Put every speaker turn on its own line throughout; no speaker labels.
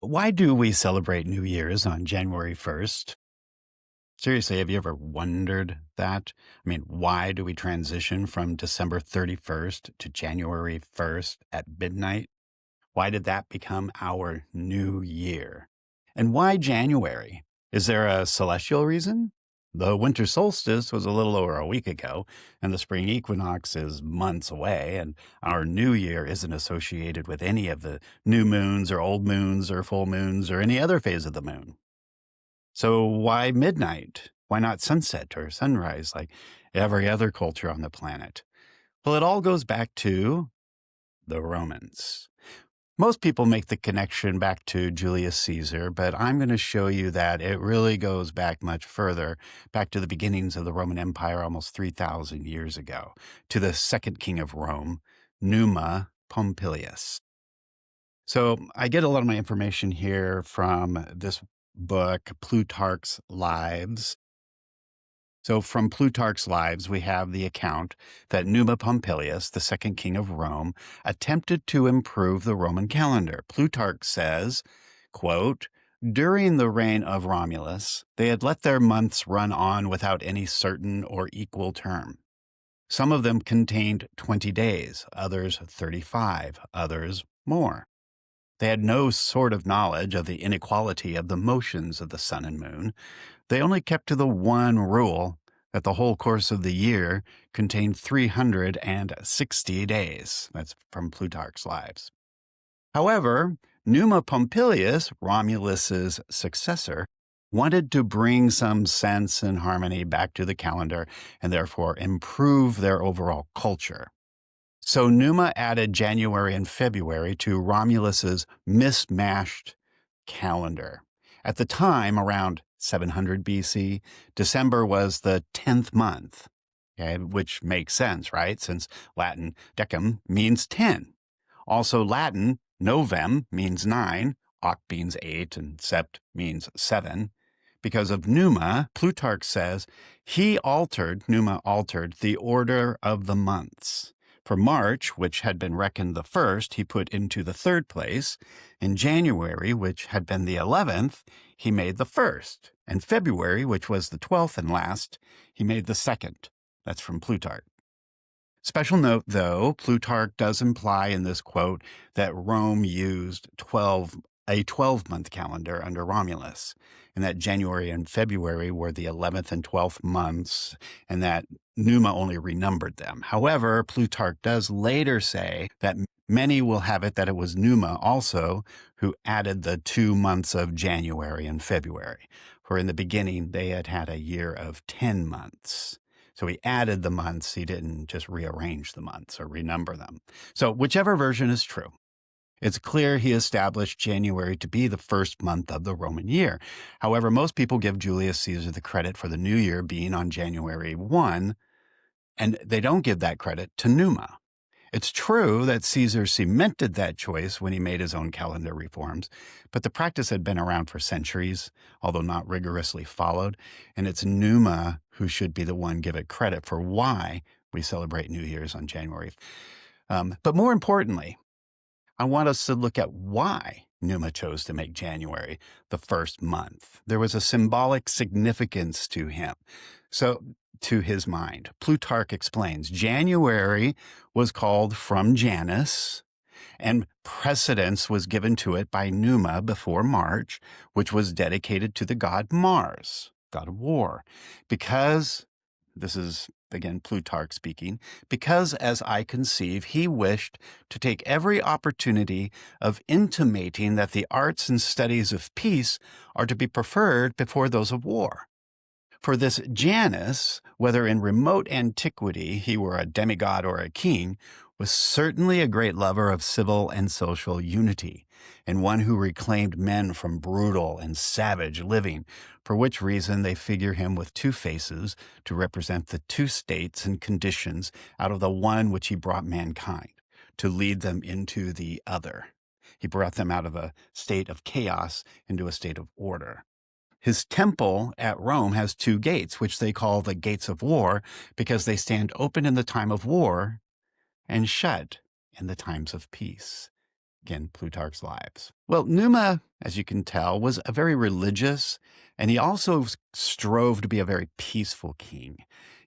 Why do we celebrate New Year's on January 1st? Seriously, have you ever wondered that? I mean, why do we transition from December 31st to January 1st at midnight? Why did that become our new year? And why January? Is there a celestial reason? The winter solstice was a little over a week ago, and the spring equinox is months away, and our new year isn't associated with any of the new moons or old moons or full moons or any other phase of the moon. So why midnight? Why not sunset or sunrise like every other culture on the planet? Well, it all goes back to the Romans. Most people make the connection back to Julius Caesar, but I'm going to show you that it really goes back much further, back to the beginnings of the Roman Empire almost 3,000 years ago, to the second king of Rome, Numa Pompilius. So I get a lot of my information here from this book, Plutarch's Lives. So from Plutarch's Lives, we have the account that Numa Pompilius, the second king of Rome, attempted to improve the Roman calendar. Plutarch says, quote, during the reign of Romulus, they had let their months run on without any certain or equal term. Some of them contained 20 days, others 35, others more. They had no sort of knowledge of the inequality of the motions of the sun and moon. They only kept to the one rule that the whole course of the year contained 360 days. That's from Plutarch's Lives. However, Numa Pompilius, Romulus's successor, wanted to bring some sense and harmony back to the calendar and therefore improve their overall culture. So Numa added January and February to Romulus's mismatched calendar. At the time, around 700 BC, December was the 10th month, okay, which makes sense, right? Since Latin decem means 10. Also, Latin novem means 9, oct means 8, and sept means 7. Because of Numa, Plutarch says Numa altered the order of the months. For March, which had been reckoned the first, he put into the third place. In January, which had been the 11th, he made the first. And February, which was the 12th and last, he made the second. That's from Plutarch. Special note, though, Plutarch does imply in this quote that Rome used a 12-month calendar under Romulus, and that January and February were the 11th and 12th months, and that Numa only renumbered them. However, Plutarch does later say that many will have it that it was Numa also who added the 2 months of January and February, for in the beginning they had had a year of 10 months. So he added the months, he didn't just rearrange the months or renumber them. So whichever version is true, it's clear he established January to be the first month of the Roman year. However, most people give Julius Caesar the credit for the new year being on January 1, and they don't give that credit to Numa. It's true that Caesar cemented that choice when he made his own calendar reforms, but the practice had been around for centuries, although not rigorously followed, and it's Numa who should be the one given credit for why we celebrate New Year's on January. But more importantly, I want us to look at why Numa chose to make January the first month. There was a symbolic significance to him. So, to his mind, Plutarch explains January was called from Janus, and precedence was given to it by Numa before March, which was dedicated to the god Mars, god of war, because this is again Plutarch speaking, because as I conceive, he wished to take every opportunity of intimating that the arts and studies of peace are to be preferred before those of war. For this Janus, whether in remote antiquity he were a demigod or a king, was certainly a great lover of civil and social unity, and one who reclaimed men from brutal and savage living, for which reason they figure him with two faces to represent the two states and conditions out of the one which he brought mankind, to lead them into the other. He brought them out of a state of chaos into a state of order. His temple at Rome has two gates, which they call the gates of war, because they stand open in the time of war and shut in the times of peace. Again, Plutarch's Lives. Well, Numa, as you can tell, was a very religious, and he also strove to be a very peaceful king.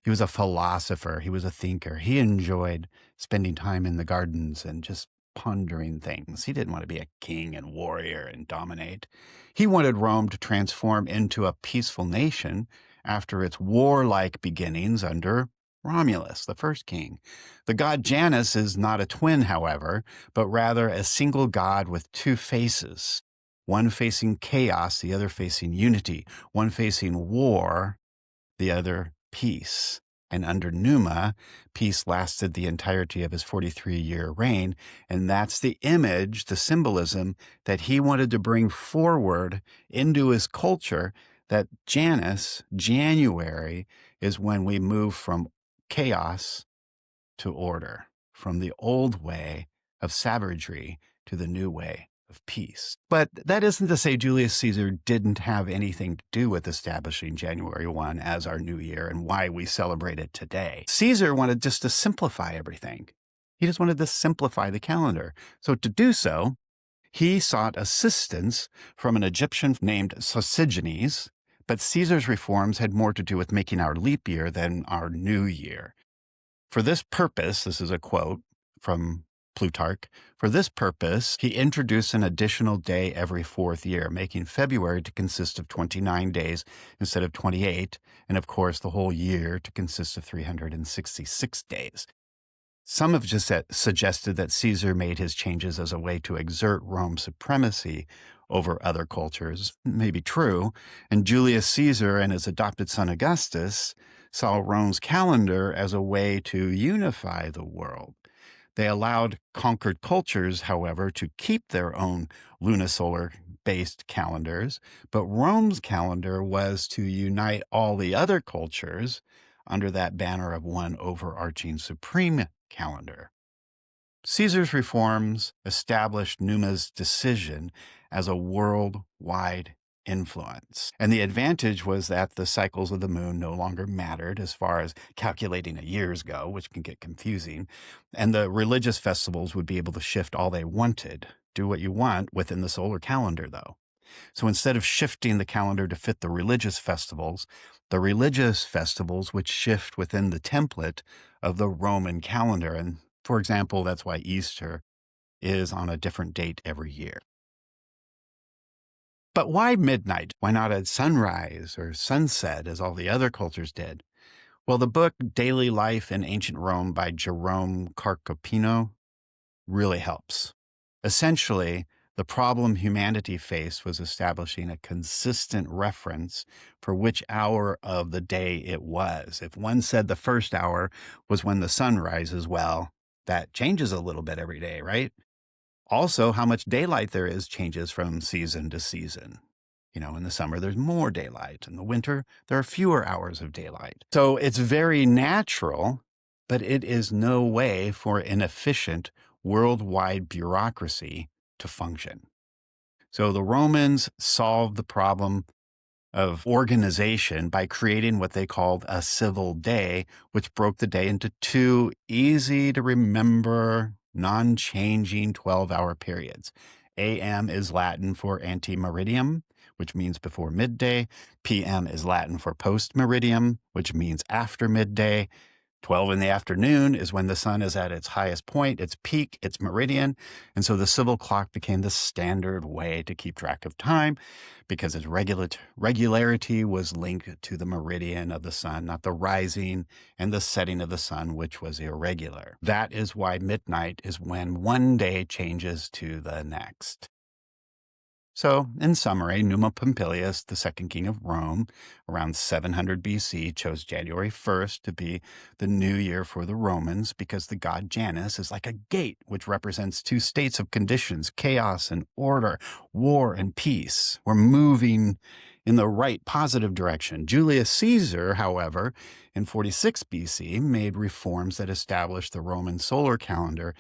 He was a philosopher. He was a thinker. He enjoyed spending time in the gardens and just pondering things. He didn't want to be a king and warrior and dominate. He wanted Rome to transform into a peaceful nation after its warlike beginnings under Romulus, the first king. The god Janus is not a twin, however, but rather a single god with two faces, one facing chaos, the other facing unity, one facing war, the other peace. And under Numa, peace lasted the entirety of his 43-year reign. And that's the image, the symbolism that he wanted to bring forward into his culture, that Janus, January, is when we move from chaos to order, from the old way of savagery to the new way of peace. But that isn't to say Julius Caesar didn't have anything to do with establishing January 1 as our new year and why we celebrate it today. Caesar wanted just to simplify everything. He just wanted to simplify the calendar. So to do so, he sought assistance from an Egyptian named Sosigenes, but Caesar's reforms had more to do with making our leap year than our new year. For this purpose, this is a quote from Plutarch, for this purpose, he introduced an additional day every fourth year, making February to consist of 29 days instead of 28, and of course the whole year to consist of 366 days. Some have just suggested that Caesar made his changes as a way to exert Rome's supremacy over other cultures. May be true, and Julius Caesar and his adopted son Augustus saw Rome's calendar as a way to unify the world. They allowed conquered cultures, however, to keep their own lunisolar-based calendars, but Rome's calendar was to unite all the other cultures under that banner of one overarching supreme calendar. Caesar's reforms established Numa's decision as a worldwide influence. And the advantage was that the cycles of the moon no longer mattered as far as calculating a years go, which can get confusing. And the religious festivals would be able to shift all they wanted. Do what you want within the solar calendar, though. So instead of shifting the calendar to fit the religious festivals would shift within the template of the Roman calendar. And for example, that's why Easter is on a different date every year. But why midnight? Why not at sunrise or sunset as all the other cultures did? Well, the book Daily Life in Ancient Rome by Jerome Carcopino really helps. Essentially, the problem humanity faced was establishing a consistent reference for which hour of the day it was. If one said the first hour was when the sun rises, well, that changes a little bit every day, right? Also, how much daylight there is changes from season to season. In the summer, there's more daylight. In the winter, there are fewer hours of daylight. So it's very natural, but it is no way for an efficient worldwide bureaucracy to function. So the Romans solved the problem of organization by creating what they called a civil day, which broke the day into two easy to remember, non-changing 12-hour periods. AM is Latin for ante-meridiem, which means before midday. PM is Latin for post-meridiem, which means after midday. 12 in the afternoon is when the sun is at its highest point, its peak, its meridian. And so the civil clock became the standard way to keep track of time because its regularity was linked to the meridian of the sun, not the rising and the setting of the sun, which was irregular. That is why midnight is when one day changes to the next. So, in summary, Numa Pompilius, the second king of Rome, around 700 BC, chose January 1st to be the new year for the Romans because the god Janus is like a gate, which represents two states of conditions, chaos and order, war and peace. We're moving in the right positive direction. Julius Caesar, however, in 46 BC, made reforms that established the Roman solar calendar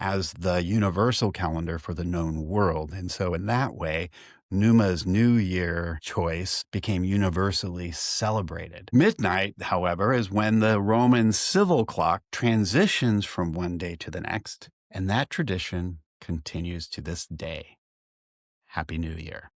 as the universal calendar for the known world. And so in that way, Numa's New Year choice became universally celebrated. Midnight, however, is when the Roman civil clock transitions from one day to the next, and that tradition continues to this day. Happy New Year.